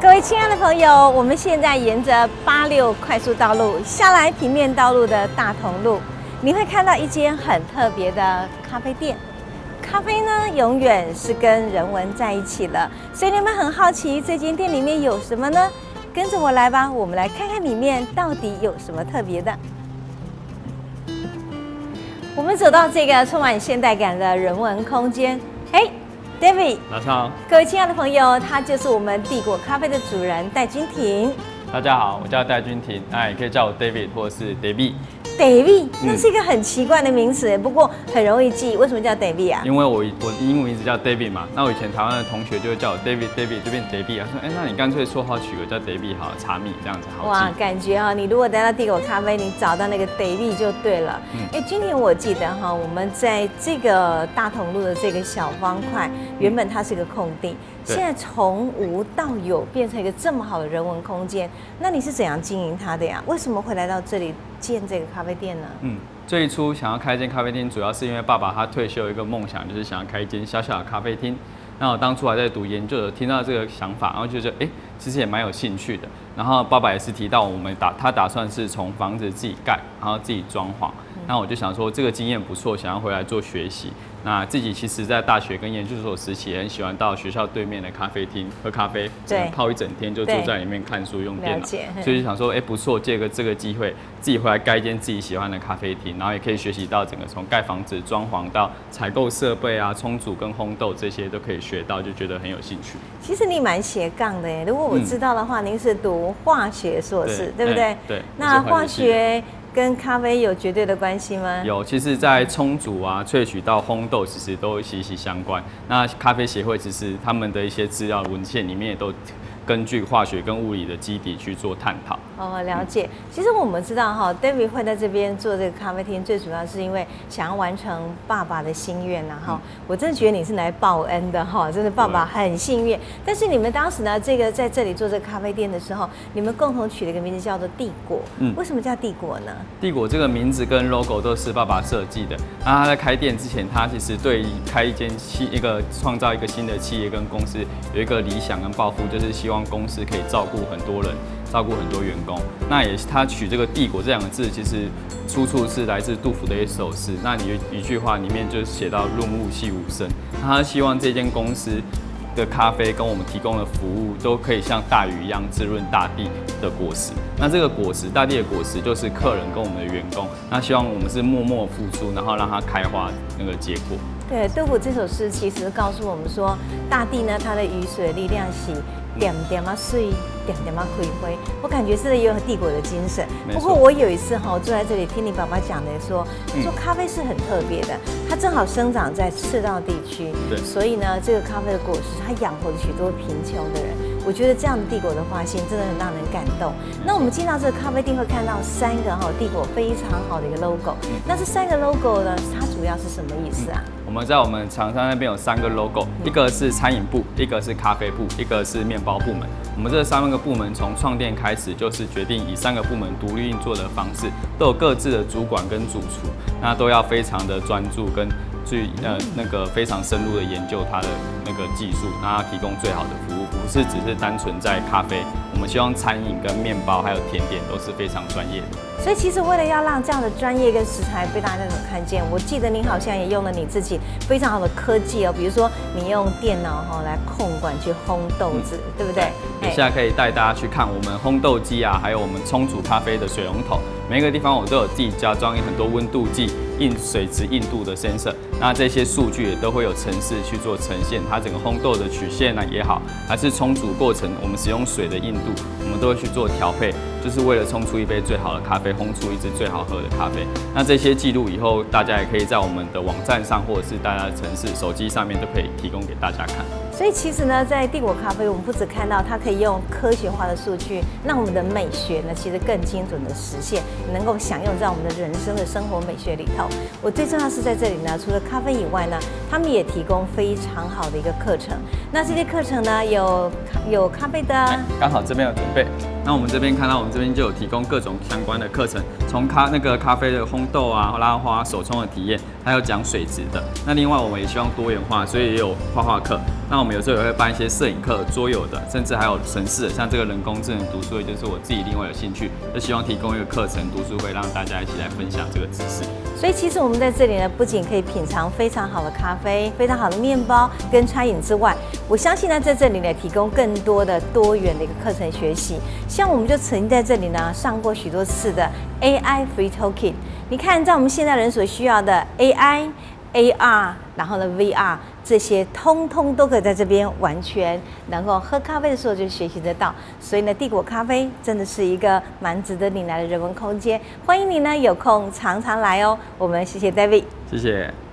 各位亲爱的朋友，我们现在沿着86快速道路下来平面道路的大同路，你会看到一间很特别的咖啡店。咖啡呢，永远是跟人文在一起了，所以你们很好奇这间店里面有什么呢？跟着我来吧，我们来看看里面到底有什么特别的。我们走到这个充满现代感的人文空间，David， 早上好，各位亲爱的朋友，他就是我们帝国咖啡的主人戴君婷。大家好，我叫戴君婷，那也可以叫我 David 或者是 David， 那是一个很奇怪的名词，不过很容易记。为什么叫 David 啊？因为我英文名字叫 David 嘛，那我以前台湾的同学就会叫我 David 就变 David 啊，说那你干脆绰号取个叫 David 好了，茶米这样子好记。哇，感觉你如果来到帝国咖啡，你找到那个 David 就对了。今天我记得我们在这个大同路的这个小方块，原本它是个空地，现在从无到有变成一个这么好的人文空间，那你是怎样经营它的呀？为什么会来到这里建这个咖啡店呢？最初想要开一间咖啡厅，主要是因为爸爸他退休有一个梦想，就是想要开一间小小的咖啡厅。那我当初还在读研究的，听到这个想法，然后就觉得其实也蛮有兴趣的。然后爸爸也是提到他打算是从房子自己盖，然后自己装潢。那我就想说这个经验不错，想要回来做学习。那自己其实在大学跟研究所时期也很喜欢到学校对面的咖啡厅喝咖啡，泡一整天就坐在里面看书用电脑，所以就想说不错，借个这个机会自己回来盖一间自己喜欢的咖啡厅，然后也可以学习到整个从盖房子、装潢到采购设备啊、冲煮跟烘豆这些都可以学到，就觉得很有兴趣。其实你蛮斜杠的耶，如果我知道的话，您是读化学硕士，对不对？对。那化学跟咖啡有绝对的关系吗？有，其实在冲煮啊、萃取到烘豆，其实都息息相关。那咖啡协会其实他们的一些资料文献里面也都根据化学跟物理的基底去做探讨。了解。其实我们知道David 会在这边做这个咖啡厅，最主要是因为想要完成爸爸的心愿我真的觉得你是来报恩的真的爸爸很幸运。但是你们当时呢，在这里做这个咖啡店的时候，你们共同取了一个名字叫做帝国。为什么叫帝国呢？帝国这个名字跟 logo 都是爸爸设计的。那他在开店之前，他其实对开创造一个新的企业跟公司有一个理想跟抱负，就是希望公司可以照顾很多人，照顾很多员工。那也是他取这个帝国这两个字，其实出处是来自杜甫的一首诗。那你一句话里面就写到润物细无声。那他希望这间公司的咖啡跟我们提供的服务都可以像大雨一样滋润大地的果实。那这个果实，大地的果实就是客人跟我们的员工。那希望我们是默默付出，然后让它开花那个结果。对，杜甫这首诗其实告诉我们说，大地呢，它的雨水力量是点点水，点点开花。我感觉是也有帝国的精神。不过我有一次坐在这里听你爸爸讲的说咖啡是很特别的，它正好生长在赤道地区，所以呢，这个咖啡的果实它养活了许多贫穷的人。我觉得这样的帝国的花心真的很让人感动。那我们进到这个咖啡店会看到3个帝国非常好的一个 logo。那这3个 logo 呢，它主要是什么意思啊？我们在我们厂商那边有3个 logo，一个是餐饮部，一个是咖啡部，一个是面包部门。我们这3个部门从创店开始就是决定以3个部门独立运作的方式，都有各自的主管跟主厨，那都要非常的专注跟去非常深入的研究它的那个技术，让它提供最好的服务，不是只是单纯在咖啡。我们希望餐饮跟面包还有甜点都是非常专业的。所以其实为了要让这样的专业跟食材被大家所看见，我记得您好像也用了你自己非常好的科技比如说你用电脑来控管去烘豆子，对不对？等一下可以带大家去看我们烘豆机啊，还有我们冲煮咖啡的水龙头，每一个地方我都有自己加装很多温度计、水质硬度的 sensor。那这些数据也都会有程式去做呈现，它整个烘豆的曲线也好，还是冲煮过程我们使用水的硬度，我们都会去做调配，就是为了冲出一杯最好的咖啡，烘出一支最好喝的咖啡。那这些记录以后大家也可以在我们的网站上，或者是大家的程式、手机上面都可以提供给大家看。所以其实呢，在帝国咖啡，我们不只看到它可以用科学化的数据，让我们的美学呢，其实更精准的实现，能够享用在我们的人生的生活美学里头。我最重要是在这里呢，除了咖啡以外呢，他们也提供非常好的一个课程。那这些课程呢，有咖啡的，刚好这边有准备。那我们这边看到，我们这边就有提供各种相关的课程，从咖啡的烘豆啊、拉花、手冲的体验，还有讲水质的。那另外我们也希望多元化，所以也有画画课。那我们有时候也会办一些摄影课、桌游的，甚至还有城市的，像这个人工智能读书会，就是我自己另外有兴趣，就希望提供一个课程读书会，让大家一起来分享这个知识。所以其实我们在这里呢，不仅可以品尝非常好的咖啡、非常好的面包跟餐饮之外，我相信呢，在这里呢，提供更多的多元的一个课程学习。像我们就曾经在这里呢上过许多次的 AI Free Talking。你看，在我们现代人所需要的 AI、AR， 然后呢 VR 这些，通通都可以在这边完全能够喝咖啡的时候就学习得到。所以呢，帝国咖啡真的是一个蛮值得你来的人文空间。欢迎你呢有空常常来哦。我们谢谢 David，谢谢。